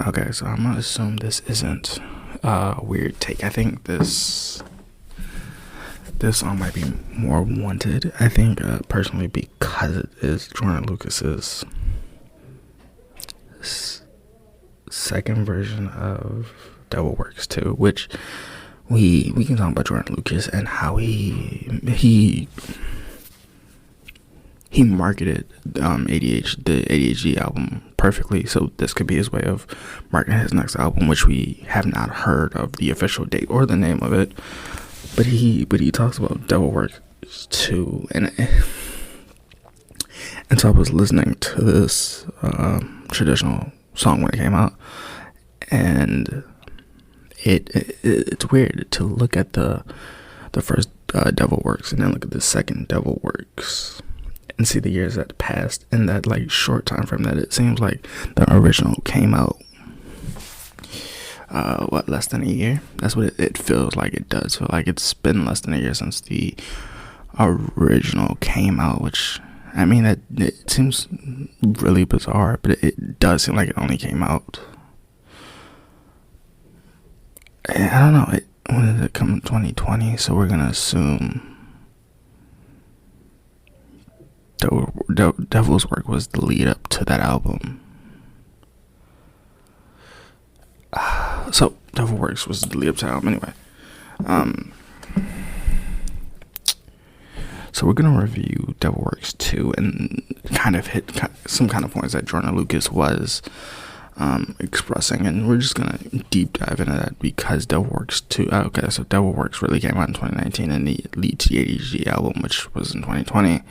Okay, so I'm gonna assume this isn't a weird take. I think this song might be more wanted. I think personally because it is Joyner Lucas's second version of Devil Works 2, which we can talk about Joyner Lucas and how he marketed the ADHD album perfectly. So this could be his way of marketing his next album, which we have not heard of the official date or the name of it. But he talks about Devil Works 2, and so I was listening to this traditional song when it came out, and it's weird to look at the first Devil Works and then look at the second Devil Works and see the years that passed in that like short time frame. That it seems like the original came out less than a year. That's what it feels like. It does feel like it's been less than a year since the original came out, which I mean it seems really bizarre, but it does seem like it only came out, I don't know, when did it come in 2020? So we're gonna assume Devil's Work was the lead up to that album. So Devil Works was the lead up to the album anyway. So we're gonna review Devil Works 2 and kind of hit some kind of points that Joyner Lucas was expressing, and we're just gonna deep dive into that because Devil Works 2. Okay, so Devil Works really came out in 2019, and the lead to the ADHD album, which was in 2020,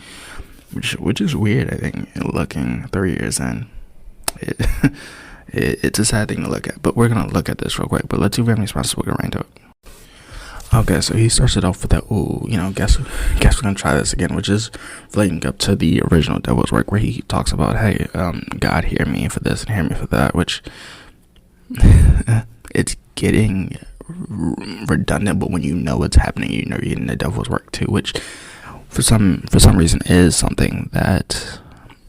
which is weird. I think looking 3 years in, it's a sad thing to look at. But we're gonna look at this real quick. But let's do very responses. We'll get right into it. Okay, so he starts it off with that, guess we're gonna try this again, which is relating up to the original Devil's Work, where he talks about, hey, God, hear me for this and hear me for that, which it's getting redundant, but when you know what's happening, you know you're in the Devil's Work too, which for some reason is something that,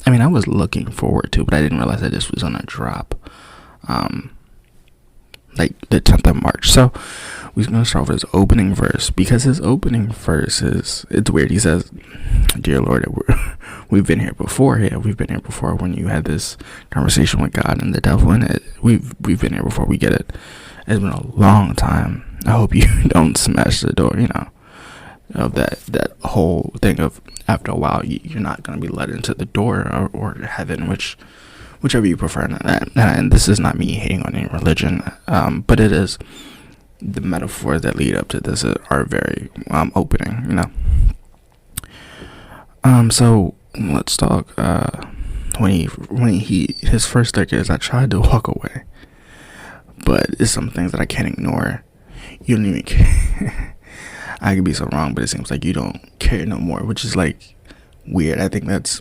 I mean, I was looking forward to, but I didn't realize that this was gonna drop like the 10th of March. So we're going to start with his opening verse, because his opening verse it's weird. He says, dear Lord, we've been here before. Yeah, we've been here before when you had this conversation with God and the devil, and we've been here before. We get it. It's been a long time. I hope you don't smash the door, of that whole thing of after a while you're not going to be let into the door or heaven, whichever you prefer. And this is not me hating on any religion, but it is the metaphors that lead up to this are very opening, So let's talk. When his first lyric is, I tried to walk away, but it's some things that I can't ignore. You don't even care. I could be so wrong, but it seems like you don't care no more, which is like weird. I think that's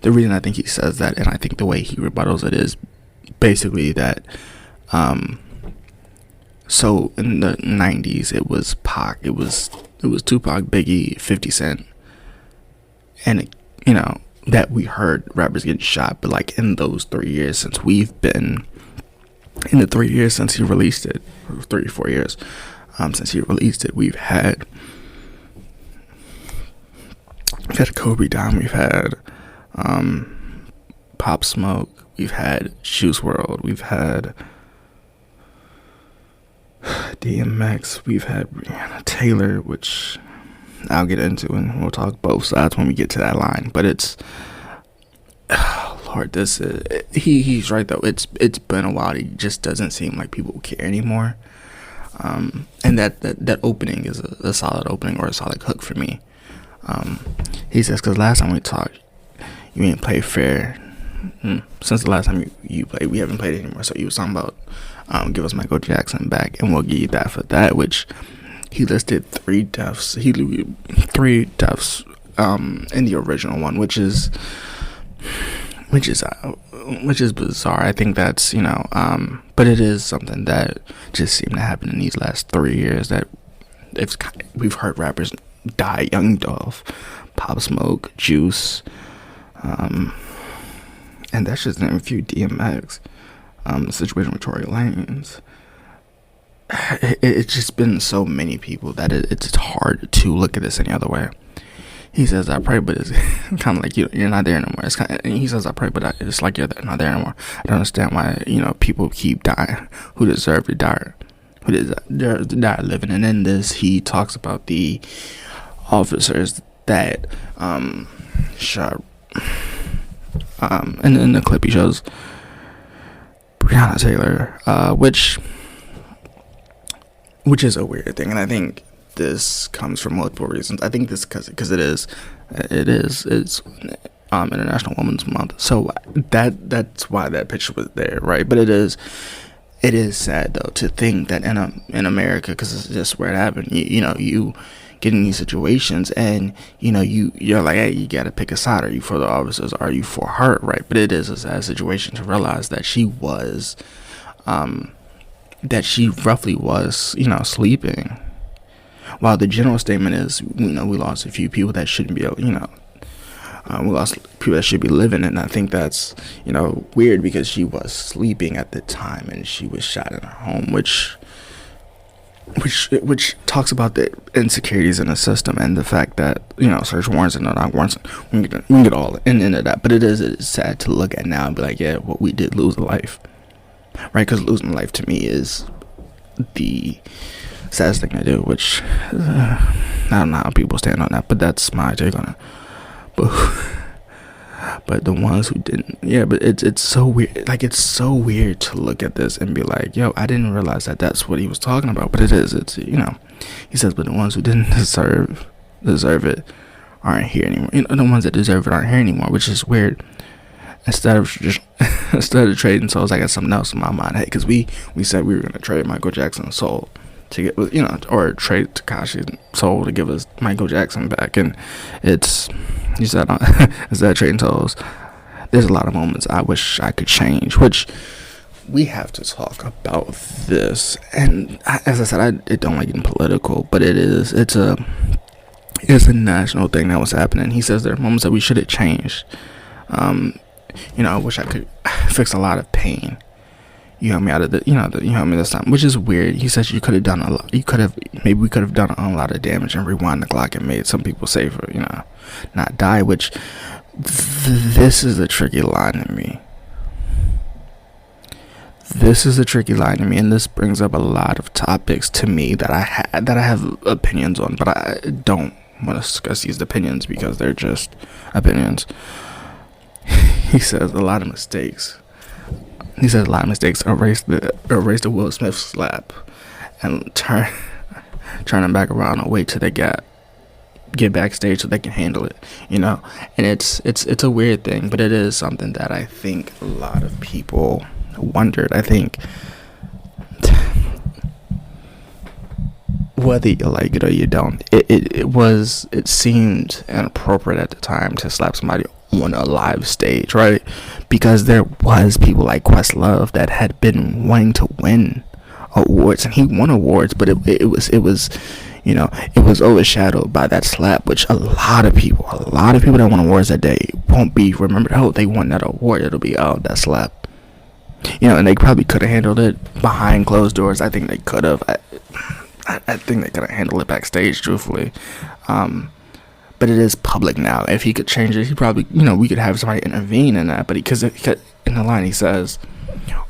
the reason I think he says that, and I think the way he rebuttals it is basically that so in the 90s it was Pac, it was Tupac, Biggie, 50 Cent, and that we heard rappers getting shot, but like in those 3 years since he released it, 3 or 4 years since he released it, we've had Kobe Down, we've had Pop Smoke, we've had Juice WRLD, we've had DMX, we've had Breonna Taylor, which I'll get into, and we'll talk both sides when we get to that line. But it's, Lord, this is, he's right though. It's been a while. It just doesn't seem like people care anymore. And that opening is a solid opening, or a solid hook for me. He says, because last time we talked, you ain't played fair. Since the last time you played, we haven't played anymore. So he was talking about give us Michael Jackson back, and we'll give you that for that, which he listed 3 deaths. He 3 deaths in the original one, which is bizarre. I think that's but it is something that just seemed to happen in these last 3 years, that we've heard rappers die. Young Dolph, Pop Smoke, Juice, and that's just a few. DMX, the situation with Tory Lanez. It's just been so many people that it's hard to look at this any other way. He says, I pray, but it's kind of like you're not there anymore. It's kind of, he says, I pray, but it's like you're not there anymore. I don't understand why, people keep dying who deserve to die, who deserve to die living. And in this, he talks about the officers that shot. And in the clip, he shows Breonna Taylor, which is a weird thing, and I think this comes from multiple reasons. I think this because it's International Women's Month, so that's why that picture was there, right? But it is sad though to think that in America, because it's just where it happened. You get in these situations, and you're like, hey, you gotta pick a side. Are you for the officers? Are you for her? Right? But it is a sad situation to realize that she was, roughly was, sleeping. While the general statement is, we lost a few people that shouldn't be able, we lost people that should be living, and I think that's, weird because she was sleeping at the time and she was shot in her home, which talks about the insecurities in the system and the fact that, search warrants and not warrants, we can get all into that, but it's sad to look at now and be like, yeah, what we did lose a life, right? Because losing a life to me is the saddest thing to do, which I don't know how people stand on that, but that's my take on it. But the ones who didn't, but it's so weird. Like, it's so weird to look at this and be like, yo, I didn't realize that that's what he was talking about. But it's he says, but the ones who didn't deserve it aren't here anymore. The ones that deserve it aren't here anymore, which is weird. Instead of trading souls, I got something else in my mind. Hey, because we said we were gonna trade Michael Jackson's soul to get, or trade Tekashi's soul to give us Michael Jackson back, and you said instead of trading souls, there's a lot of moments I wish I could change, which we have to talk about this. And as I said, I don't like getting political, but it's a national thing that was happening. He says there are moments that we should have changed. I wish I could fix a lot of pain. You helped me out of you helped me this time, which is weird. He says you could have done a lot. Maybe we could have done a lot of damage and rewind the clock and made some people safer, not die, which this is a tricky line to me. This is a tricky line to me, and this brings up a lot of topics to me that I have opinions on, but I don't want to discuss these opinions because they're just opinions. He says a lot of mistakes erase the Will Smith slap and turn them back around and wait till they get backstage so they can handle it, and it's a weird thing, but it is something that I think a lot of people wondered. I think whether you like it or you don't, it seemed inappropriate at the time to slap somebody on a live stage, right? Because there was people like Questlove that had been wanting to win awards, and he won awards, but it was overshadowed by that slap, which a lot of people that won awards that day won't be remembered. Oh, they won that award. It'll be, oh, that slap. And they probably could have handled it behind closed doors. I think they could have. I think they could have handled it backstage, truthfully. But it is public now. If he could change it, he probably, we could have somebody intervene in that. But because in the line he says,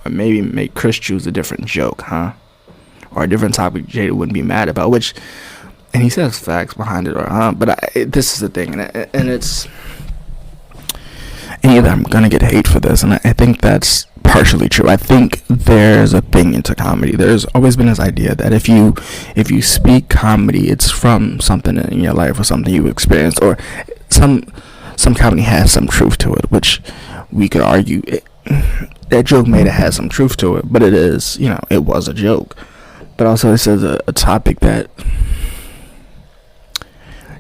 or maybe make Chris choose a different joke, huh? Or a different topic Jada wouldn't be mad about. And he says facts behind it, or but this is the thing, and it's, and either I'm gonna get hate for this, and I think that's partially true. I think there's a thing into comedy. There's always been this idea that if you speak comedy, it's from something in your life or something you experienced, or some comedy has some truth to it, which we could argue that joke may have had some truth to it, but it is, it was a joke. But also it says a topic that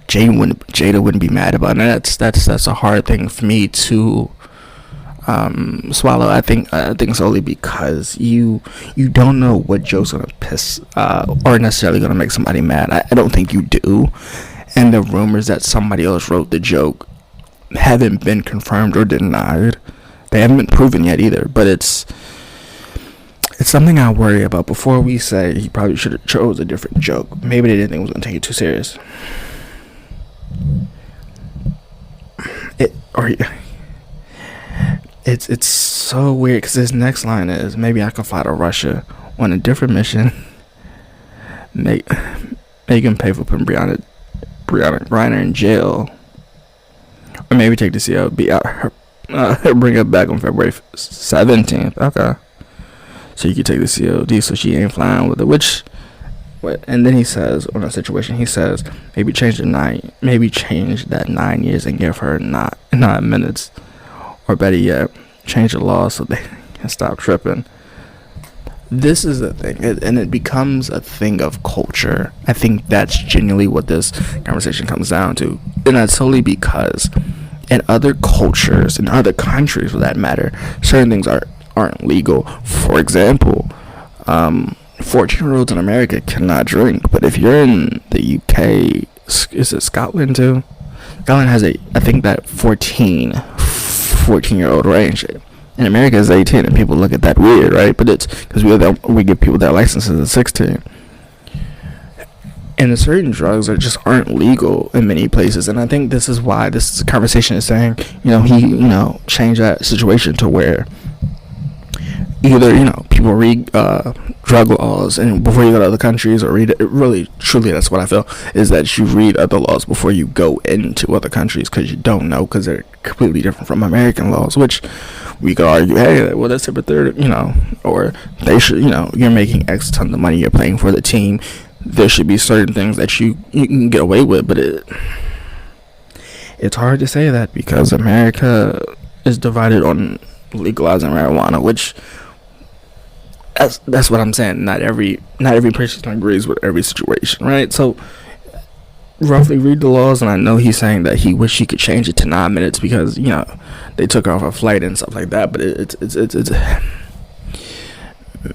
Jada wouldn't be mad about, and that's a hard thing for me to swallow. I think solely because you don't know what joke's gonna piss or necessarily gonna make somebody mad. I don't think you do, and the rumors that somebody else wrote the joke haven't been confirmed or denied. They haven't been proven yet either, but it's it's something I worry about. Before we say he probably should have chose a different joke, maybe they didn't think it was gonna take it too serious. It's so weird because his next line is, maybe I can fly to Russia on a different mission, make him pay for putting Brianna Griner in jail, or maybe take the CLB out, bring her back on February 17th. Okay, so you can take the CLD so she ain't flying with it. And then he says, on a situation, he says, maybe change that 9 years and give her 9 minutes. Or better yet, change the law so they can stop tripping. This is the thing, and it becomes a thing of culture. I think that's genuinely what this conversation comes down to. And that's solely because in other cultures, in other countries for that matter, certain things aren't legal. For example, 14-year-olds in America cannot drink, but if you're in the UK, is it Scotland too? Scotland has I think that 14-year-old range. In America is 18, and people look at that weird, right? But it's because we give people their licenses at 16. And certain drugs aren't legal in many places, and I think this is why this conversation is saying, he change that situation to where either people read drug laws and before you go to other countries, or read it. Really, truly, that's what I feel, is that you read other laws before you go into other countries, because you don't know, because they're completely different from American laws, which we could argue, hey, well, that's a third, or they should, you're making X ton of money, you're playing for the team, there should be certain things that you can get away with. But it's hard to say that, because America is divided on legalizing marijuana, which that's what I'm saying. Not every person agrees with every situation, right? So roughly read the laws, and I know he's saying that he wish he could change it to 9 minutes because they took off a flight and stuff like that. But it's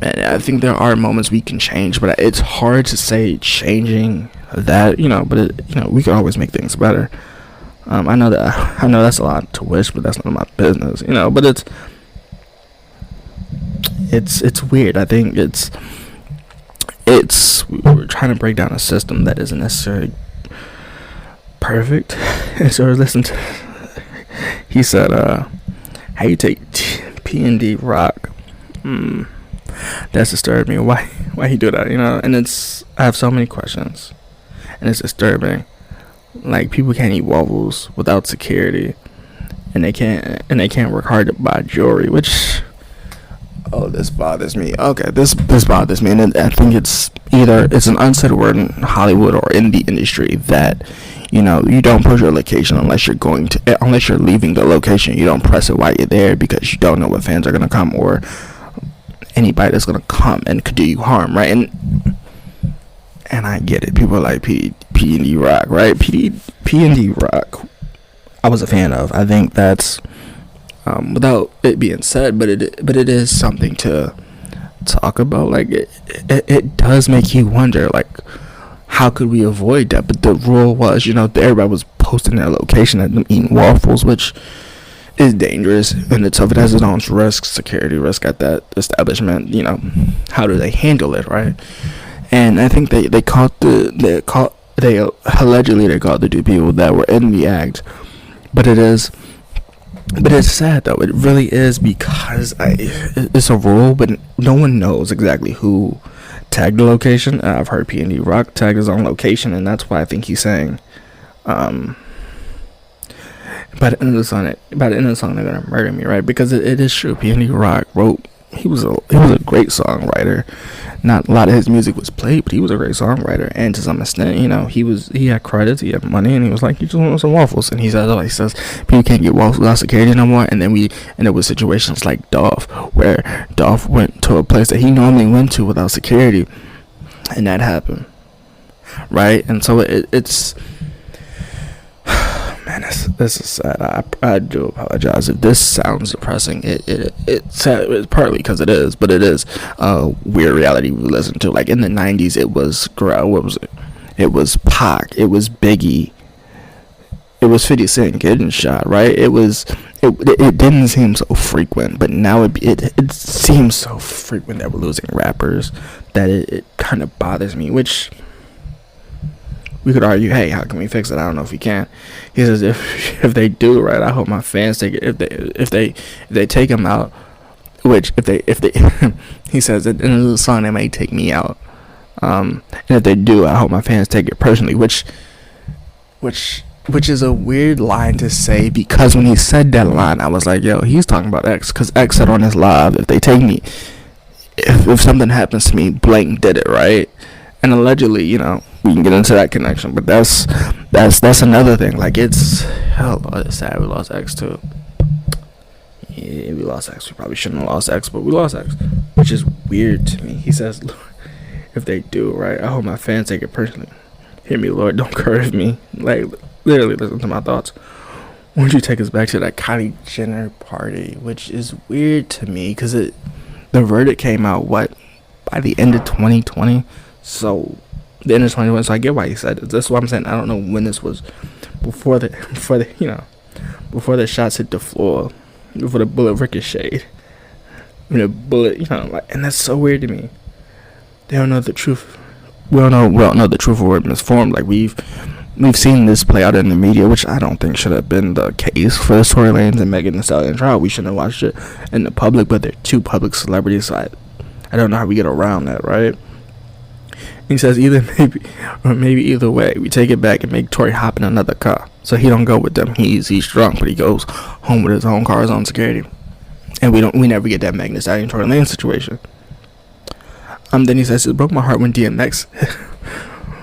and I think there are moments we can change, but it's hard to say changing that, but we can always make things better. I know that's a lot to wish, but that's none of my business, but it's weird. I think we're trying to break down a system that isn't necessarily perfect. And so listen to, he said, how you take P&D Rock? That's disturbed me. Why he do that? And I have so many questions, and it's disturbing. Like, people can't eat waffles without security, and they can't work hard to buy jewelry, which, this bothers me. Okay, this bothers me, and I think it's either it's an unsaid word in Hollywood or in the industry that you don't push your location unless you're leaving the location. You don't press it while you're there, because you don't know what fans are gonna come, or anybody that's gonna come and could do you harm, right? And I get it. People are like P&D Rock, right? P&D Rock, I was a fan of. I think that's without it being said, but it is something to talk about. Like it does make you wonder, like, how could we avoid that? But the rule was, everybody was posting their location at them eating waffles, which is dangerous in itself. It has its own risk, security risk at that establishment. How do they handle it, right? And I think they allegedly caught the two people that were in the act. But it's sad though. It really is, because it's a rule, but no one knows exactly who tagged the location. I've heard P&D Rock tag his own location, and that's why I think he's saying, by the end of the song, they're gonna murder me, right? Because it is true. P&D Rock wrote. He was a great songwriter. Not a lot of his music was played, but he was a great songwriter. And to some extent, he had credits, he had money, and he was like, "You just want some waffles." And he says, "People can't get waffles without security no more." And then there was situations like Dolph, where Dolph went to a place that he normally went to without security, and that happened, right? And so it's. Man, this is sad. I do apologize if this sounds depressing. It's partly because it is, but it is a weird reality we listen to. Like in the 90s, it was Pac, it was Biggie, it was 50 Cent getting shot, right? It didn't seem so frequent, but now it seems so frequent that we're losing rappers that it kind of bothers me. Which we could argue, hey, how can we fix it? I don't know if we can. He says if they do right, I hope my fans take it. If they take him out, which if they he says in the song they may take me out. And if they do, I hope my fans take it personally. Which is a weird line to say, because when he said that line, I was like, yo, he's talking about X, because X said on his live, if they take me, if something happens to me, Blank did it, right? And allegedly, you know, we can get into that connection, but that's another thing. Like, it's, hell, it's sad we lost X too. Yeah, we lost X. We probably shouldn't have lost X, but we lost X, which is weird to me. He says, if they do, right, I hope my fans take it personally. Hear me, Lord, don't curve me. Like, literally listen to my thoughts. Won't you take us back to that Kylie Jenner party, which is weird to me, because the verdict came out, by the end of 2020? So, the end of 2020, so I get why he said it. That's what I'm saying. I don't know when this was, before the shots hit the floor, before the bullet ricocheted. The bullet, like, and that's so weird to me. They don't know the truth. We don't know the truth of where it misformed. Like, we've seen this play out in the media, which I don't think should have been the case for the Tory Lanez and Megan Thee Stallion trial. We shouldn't have watched it in the public, but they're two public celebrities, so I don't know how we get around that, right? He says maybe either way, we take it back and make Tory hop in another car, so he don't go with them. He's drunk, but he goes home with his own car, his own security, and we never get that Megan Thee Stallion Tory Lanez situation. Then he says it broke my heart when DMX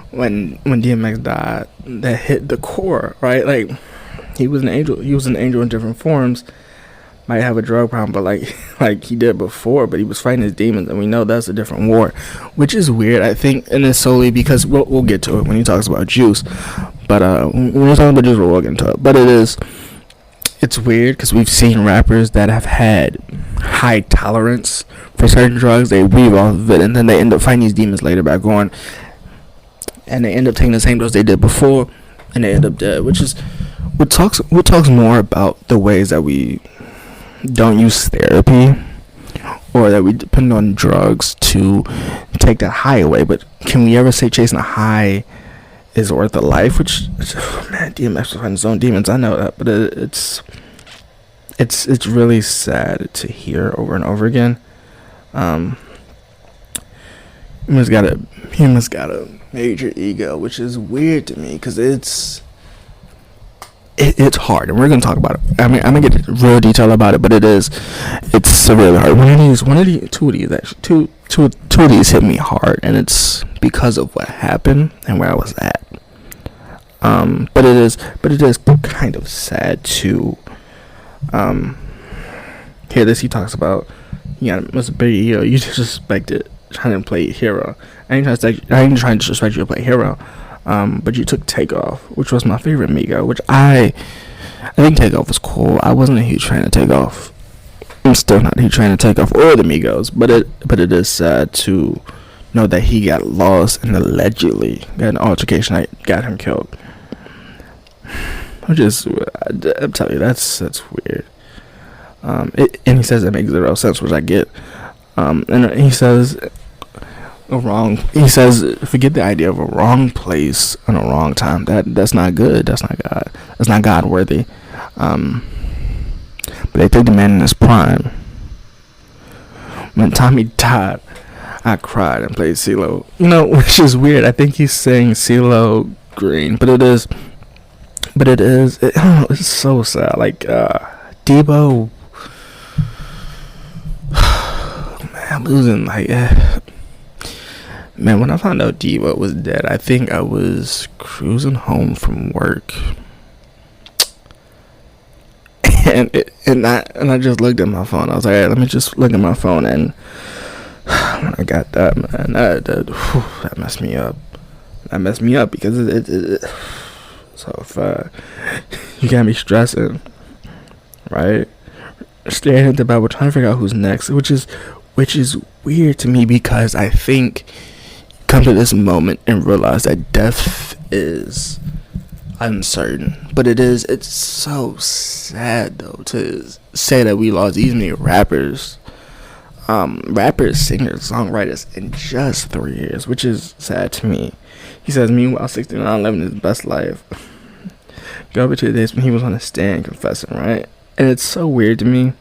when DMX died. That hit the core, right? Like, he was an angel. He was an angel in different forms. Might have a drug problem, but like he did before. But he was fighting his demons, and we know that's a different war, which is weird. I think, and it's solely because we'll get to it when he talks about Juice. But when we're talking about Juice, we'll get into it. But it's weird because we've seen rappers that have had high tolerance for certain drugs. They weave off of it, and then they end up fighting these demons later back on, and they end up taking the same dose they did before, and they end up dead. Which is what talks more about the ways that we don't use therapy, or that we depend on drugs to take that high away. But can we ever say chasing a high is worth a life? Which, man, DMX was fighting his own demons. I know that, but it's really sad to hear over and over again. He must got a major ego, which is weird to me, because it's hard, and we're gonna talk about it. I mean, I'm gonna get real detail about it, but it's really hard. Two of these hit me hard, and it's because of what happened and where I was at. But it is kind of sad to hear this. He talks about, must be, you disrespected trying to play hero. I ain't trying to disrespect you to play hero. But you took Takeoff, which was my favorite Migo, which I think Takeoff was cool. I wasn't a huge fan of Takeoff. I'm still not a huge fan of Takeoff or the Migos, but it is sad to know that he got lost and allegedly got an altercation that got him killed. I'm telling you, that's weird. And he says it makes zero sense, which I get. And he says forget the idea of a wrong place and a wrong time. That's not good. That's not God. That's not God worthy. But they took the man in his prime. When Tommy died, I cried and played CeeLo. Which is weird. I think he's saying CeeLo Green, but it is. I don't know, it's so sad. Like, Debo. Man, I'm losing. Man, when I found out Debo was dead, I think I was cruising home from work, and I just looked at my phone. I was like, hey, let me just look at my phone, and when I got that, man, that messed me up. That messed me up because it so if you got me stressing, right? Staring at the Bible, trying to figure out who's next, which is weird to me, because I think come to this moment and realize that death is uncertain. But it's so sad though to say that we lost these many rappers, singers, songwriters in just 3 years, which is sad to me. He says, meanwhile, 69 living his best life. Go back to the days when he was on a stand confessing, right? And it's so weird to me.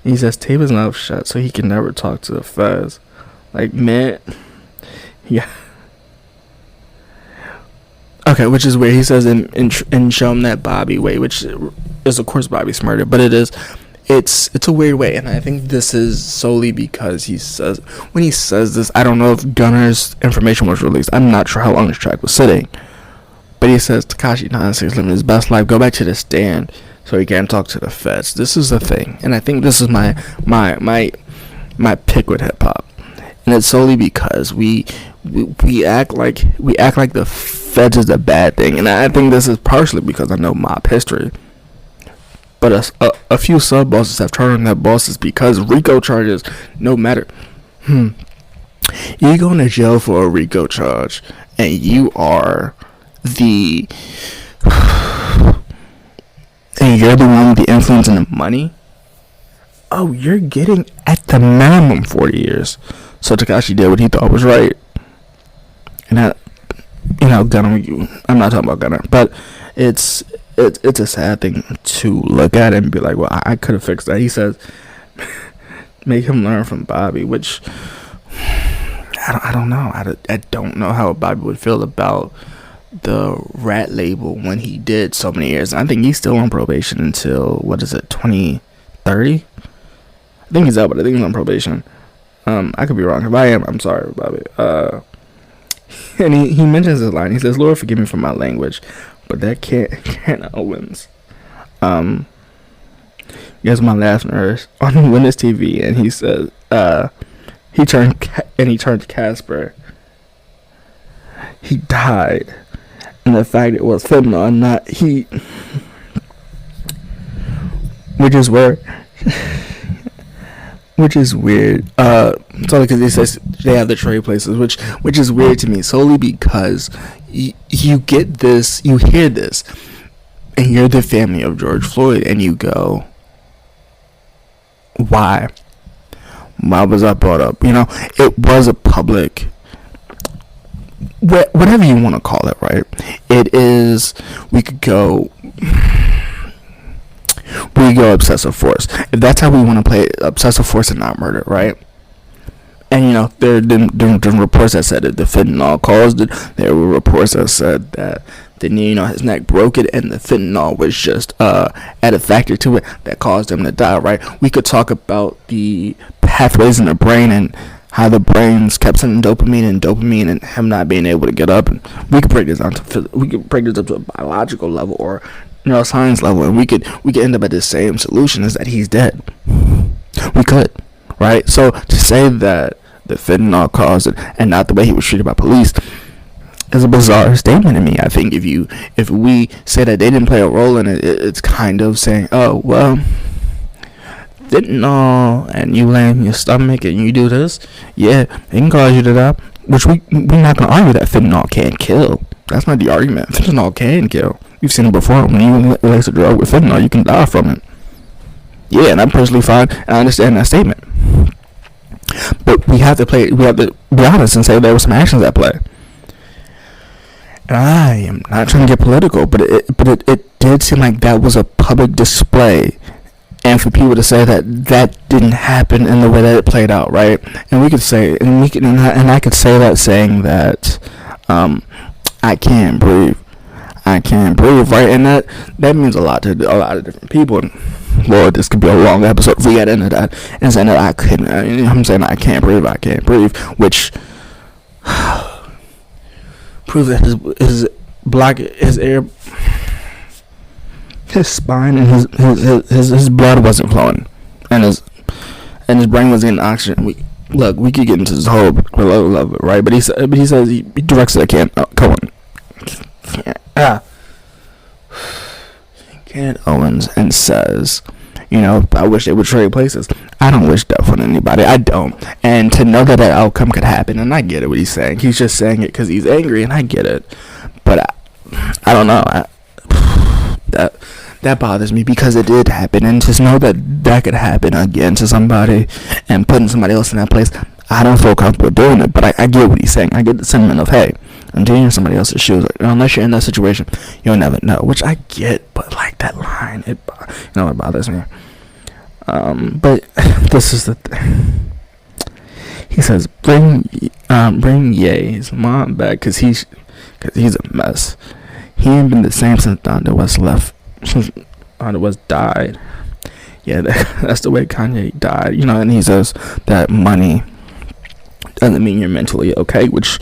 He says, tape his mouth shut so he can never talk to the feds. Like, man, yeah. Okay, which is weird. He says in show him that Bobby way, which is of course Bobby's murder, but it's a weird way, and I think this is solely because he says, when he says this, I don't know if Gunner's information was released. I'm not sure how long this track was sitting, but he says Tekashi 9-6 living his best life. Go back to the stand so he can't talk to the feds. This is the thing, and I think this is my pick with hip hop, and it's solely because we act like the feds is a bad thing, and I think this is partially because I know mob history. But a few sub bosses have turned on their bosses because RICO charges. No matter, you're going to jail for a RICO charge, and you are the one with the influence and the money. Oh, you're getting at the minimum 40 years. So Tekashi did what he thought was right. And that, Gunner, I'm not talking about Gunner, but it's a sad thing to look at and be like, well, I could have fixed that. He says, make him learn from Bobby, which I don't know. I don't know how Bobby would feel about the Rat label when he did so many years. I think he's still on probation until, 2030? I think he's out, but I think he's on probation. I could be wrong. If I am, I'm sorry, Bobby. And he mentions this line. He says, Lord, forgive me for my language, but that can't Owens. Guess my last nurse on Witness TV, and he says, he turned Casper. He died, and the fact it was fentanyl and not he, which is weird. Solely because he says they have the trade places, which is weird to me, solely because you get this, you hear this, and you're the family of George Floyd, and you go, why was I brought up? It was a public, whatever you want to call it, right? It is, we could go obsessive force. If that's how we want to play obsessive force and not murder, right? And there were reports that said that the fentanyl caused it. There were reports that said that his neck broke it, and the fentanyl was just add a factor to it that caused him to die, right? We could talk about the pathways in the brain and how the brains kept sending dopamine and him not being able to get up, and we could break this up to a biological level or neuroscience level, and we could end up at the same solution, is that he's dead. We could, right? So to say that the fentanyl caused it and not the way he was treated by police is a bizarre statement to me. I think if we say that they didn't play a role in it, it's kind of saying, oh well, fentanyl and you lay in your stomach and you do this, yeah, it can cause you to die. Which we're not gonna argue that fentanyl can't kill. That's not the argument. Fentanyl can kill. You've seen it before. When you lace a drug with fentanyl, you can die from it. Yeah, and I'm personally fine. I understand that statement. But we have to be honest and say there were some actions at play. And I am not trying to get political, but it did seem like that was a public display. And for people to say that didn't happen in the way that it played out, right? And we could say, and I could say that saying that, I can't breathe, right? And that means a lot to a lot of different people. And Lord, this could be a long episode if we get into that and saying that I'm saying I can't breathe, which proves that his spine and his blood wasn't flowing, and his brain wasn't getting oxygen. We could get into this whole level of it, right? But he says he directs it at Ken Owens and says, I wish they would trade places. I don't wish death on anybody. I don't. And to know that outcome could happen, and I get it what he's saying. He's just saying it because he's angry, and I get it. But I don't know. that bothers me, because it did happen, and just know that that could happen again to somebody, and putting somebody else in that place. I don't feel comfortable doing it, but I get what he's saying. I get the sentiment of, hey, until you're in somebody else's shoes, like, unless you're in that situation, you'll never know, which I get, but like that line, it bothers me. But this is the thing. He says, bring Ye's mom back, cause he's a mess. He ain't been the same since Donda West left, since Donda West died. Yeah, that's the way Kanye died, and he says that money doesn't mean you're mentally okay, which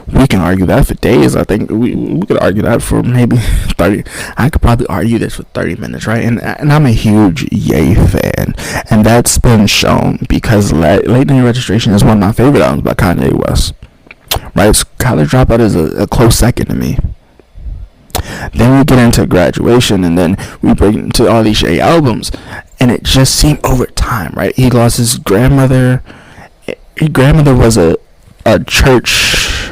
we can argue that for days. I think we could argue that for maybe 30. I could probably argue this for 30 minutes, right? And I'm a huge Ye fan, and that's been shown because Late Night Registration is one of my favorite albums by Kanye West. Right? So College Dropout is a close second to me. Then we get into Graduation, and then we bring into all these Ye albums, and it just seemed over time, right? He lost his grandmother. His grandmother was a church.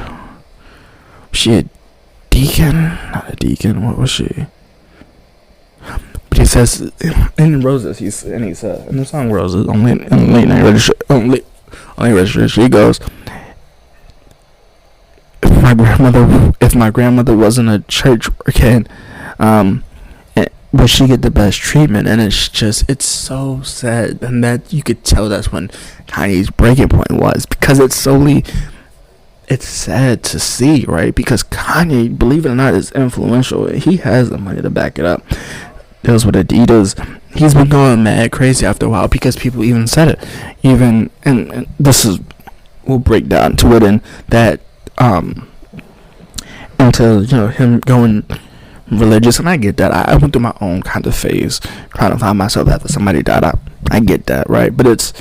She a deacon? Not a deacon. What was she? But he says in Roses, he said in the song Roses on Late Night Registration, he goes, if my grandmother wasn't a church working, would she get the best treatment? And it's so sad, and that you could tell that's when Kanye's breaking point was, because it's sad to see, right? Because Kanye, believe it or not, is influential. He has the money to back it up. Deals with Adidas. He's been going mad crazy after a while, because people even said it. And this is, we'll break down to it, and that into him going religious, and I get that. I went through my own kind of phase trying to find myself after somebody died. I get that, right? But it's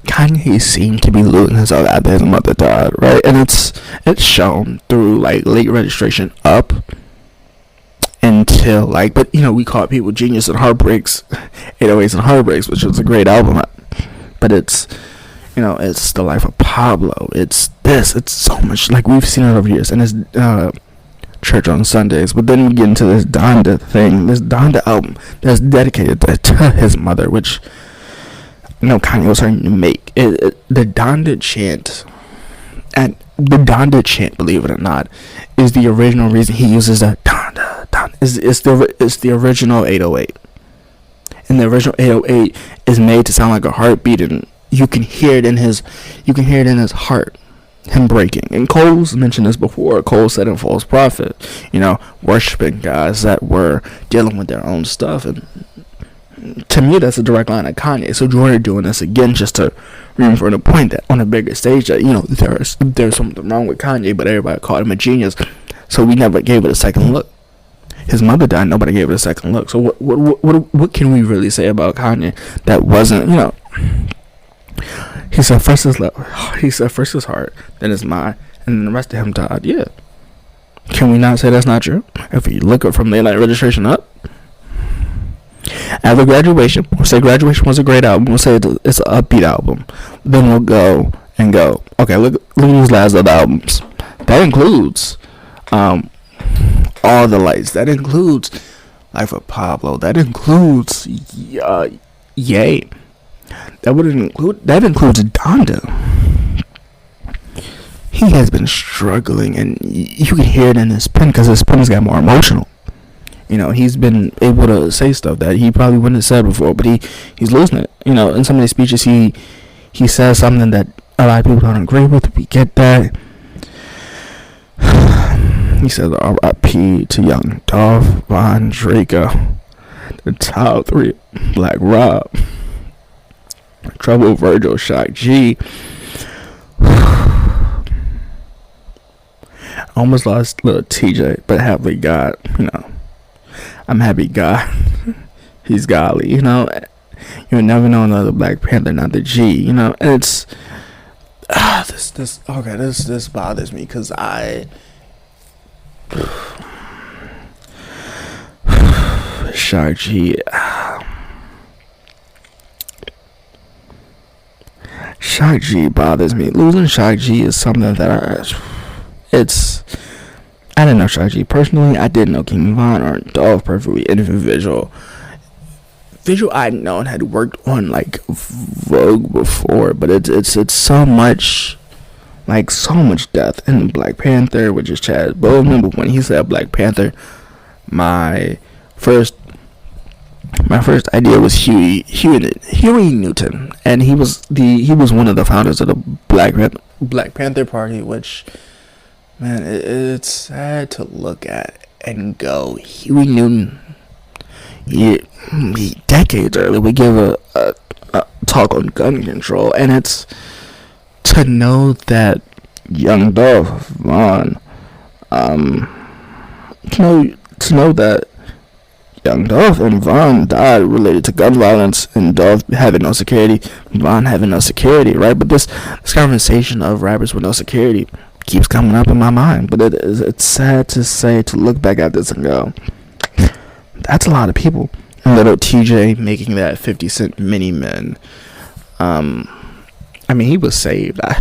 Kanye seemed to be losing himself after his mother died, right? And it's shown through like Late Registration up until but we call people Genius and Heartbreaks, 808s and Heartbreaks, which was a great album. But it's it's The Life of Pablo. It's so much, like, we've seen it over years, and it's Church on Sundays. But then we get into this Donda thing, this Donda album that's dedicated to his mother, which Kanye was starting to make it. The Donda chant, and the Donda chant, believe it or not, is the original reason he uses that Donda. It's the original 808, and the original 808 is made to sound like a heartbeat, and you can hear it in his heart, him breaking. And Cole's mentioned this before. Cole said in False Prophet, worshiping guys that were dealing with their own stuff. And to me, that's a direct line of Kanye. So Joyner doing this again just to reinforce the point that on a bigger stage that there's something wrong with Kanye, but everybody called him a genius. So we never gave it a second look. His mother died, nobody gave it a second look. So what can we really say about Kanye that wasn't He said first his love. He said first his heart, then his mind, and then the rest of him died. Yeah. Can we not say that's not true? If we look up from Late Night Registration up, after Graduation, we'll say Graduation was a great album. We'll say it's an upbeat album. Then we'll go. Okay, look at these last other albums. That includes All the Lights. That includes Life of Pablo. That includes Ye. That includes Donda. He has been struggling, and you can hear it in his pen, because his pen has got more emotional. He's been able to say stuff that he probably wouldn't have said before, but he's losing it. In some of his speeches, he says something that a lot of people don't agree with. We get that. He says R.I.P. to Young Dolph, Von Draco, the top 3, Black Rob, Trouble, Virgil, Shock G. Almost lost little TJ, but happily God, I'm happy God. He's godly, You'll never know another Black Panther, not the G, and it's this bothers me, because Shock G. Shock G bothers me. Losing Shock G is something that I didn't know Strategy personally. I didn't know King Von or Dolph perfectly. Individual. Visual I'd known had worked on like Vogue before, but it's so much, like so much death in Black Panther, which is Chad. But I remember when he said Black Panther, my first idea was Huey Newton, and he was one of the founders of the Black Panther Party, which, man, it's sad to look at and go, Huey Newton. He decades earlier we give a talk on gun control, and it's to know that young Dolph Vaughn, to know that young Dolph and Vaughn died related to gun violence, and Dolph having no security, Vaughn having no security, right? But this conversation of rappers with no security keeps coming up in my mind. But it's sad to say, to look back at this and go, that's a lot of people. And little TJ making that 50 Cent mini men. I mean, he was saved. I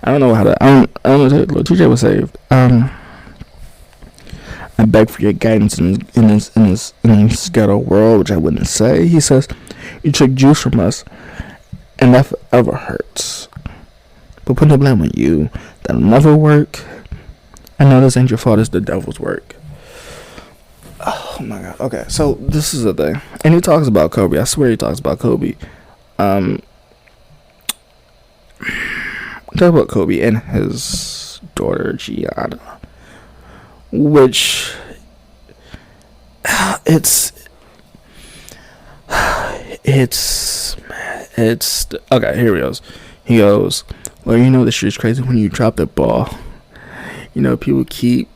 don't know how to. I don't know. Little TJ was saved. I beg for your guidance in this ghetto world, which I wouldn't say. He says, "You took juice from us, and that forever hurts. But put the blame on you. That'll never work. I know this ain't your fault. It's the devil's work." Oh my god. Okay, so this is the thing, and he talks about Kobe. I swear he talks about Kobe. Talk about Kobe and his daughter Gianna, which it's okay. Here he goes. He goes, "Well, you know the shit's crazy when you drop the ball. You know people keep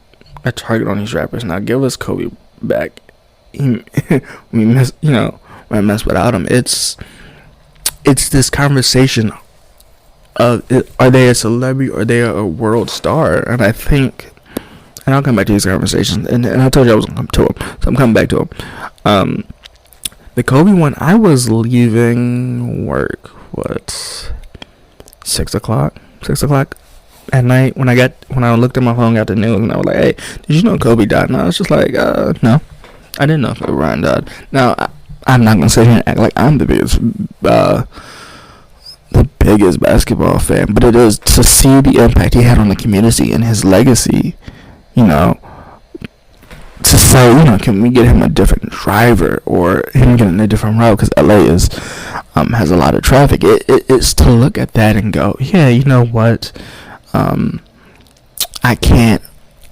a target on these rappers. Now give us Kobe back. We miss, when I mess without him. It's this conversation of are they a celebrity or are they a world star? And I think, and I'll come back to these conversations. And I told you I was gonna come to him, so I'm coming back to him. The Kobe one, I was leaving work. What? 6 o'clock at night when I looked at my phone, got the news, and I was like, "Hey, did you know Kobe died?" And I was just like, "No, I didn't know Kobe Bryant died." Now, I'm not gonna sit here and act like I'm the biggest basketball fan, but it is to see the impact he had on the community and his legacy. To say, can we get him a different driver or him getting a different route because LA has a lot of traffic. It's to look at that and go, yeah, you know what? I can't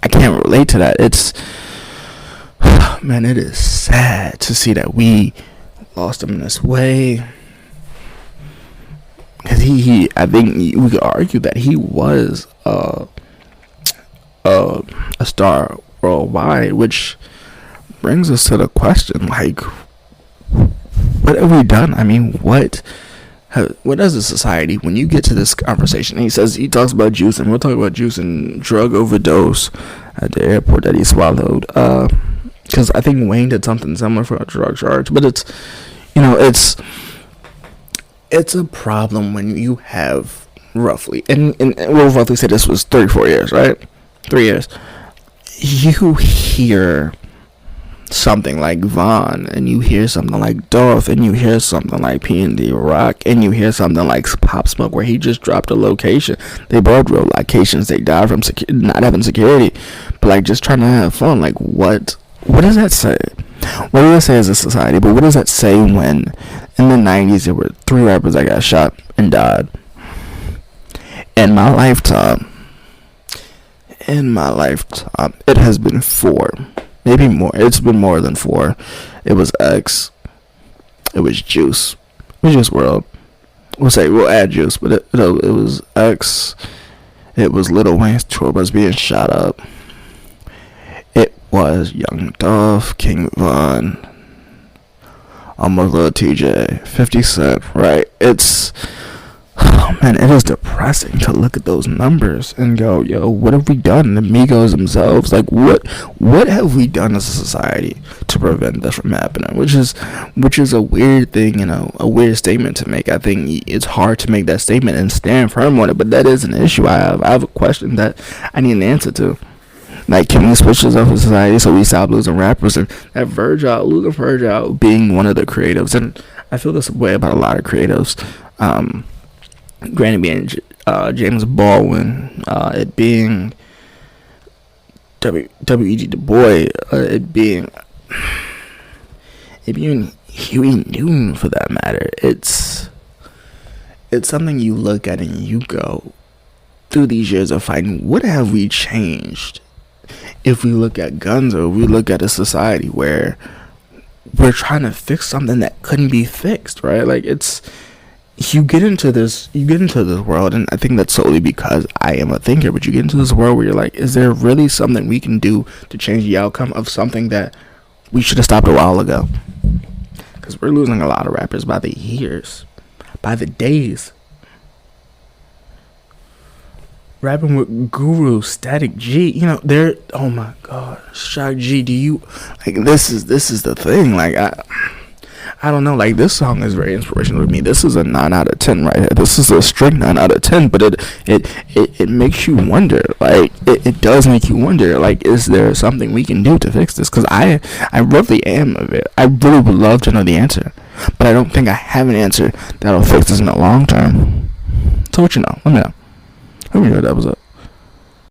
relate to that. It's, man, it is sad to see that we lost him in this way. Because I think we could argue that he was a star worldwide, which brings us to the question, like, what have we done? I mean, what does a society, when you get to this conversation, he talks about juice, and we'll talk about juice and drug overdose at the airport that he swallowed, because I think Wayne did something similar for a drug charge, but it's a problem when you have roughly, and we'll roughly say this was 34 years, right? 3 years. You hear something like Vaughn, and you hear something like Dolph, and you hear something like P&D Rock, and you hear something like Pop Smoke, where he just dropped a location. They both wrote locations. They died from not having security, but like just trying to have fun. Like, what does that say? What does that say as a society? But what does that say when in the 90s there were 3 rappers that got shot and died? In my lifetime, it has been 4, maybe more. It's been more than 4. It was X, it was Juice, it was Juice WRLD. We'll add Juice, but it was X. It was Lil Wayne's tour bus being shot up. It was Young Dolph, King Von, almost Lil TJ, 50 Cent. Right? It's, man, it is depressing to look at those numbers and go, yo, what have we done? The Migos themselves, like, what have we done as a society to prevent this from happening? Which is a weird thing, a weird statement to make. I think it's hard to make that statement and stand firm on it, but that is an issue I have. I have a question that I need an answer to. Like, can we switch this up in society so we stop losing rappers? And that losing Verge out being one of the creatives, and I feel this way about a lot of creatives. Granted, being James Baldwin, it being W.E.G. Du Bois, it being Huey Newton, for that matter. It's something you look at and you go, through these years of fighting, what have we changed? If we look at guns, or we look at a society where we're trying to fix something that couldn't be fixed, right? Like, you get into this world, and I think that's solely because I am a thinker, but you get into this world where you're like, is there really something we can do to change the outcome of something that we should have stopped a while ago? Because we're losing a lot of rappers by the years, by the days. Rapping with Guru, Static G, they're, oh my god, Shock G, this is the thing, like, I don't know, like, this song is very inspirational to me. This is a 9 out of 10 right here. This is a strict 9 out of 10, but it makes you wonder, like, it does make you wonder, like, is there something we can do to fix this? Because I really am of it. I really would love to know the answer, but I don't think I have an answer that'll fix this in the long term. So what you know? Let me know. Let me know what that was up.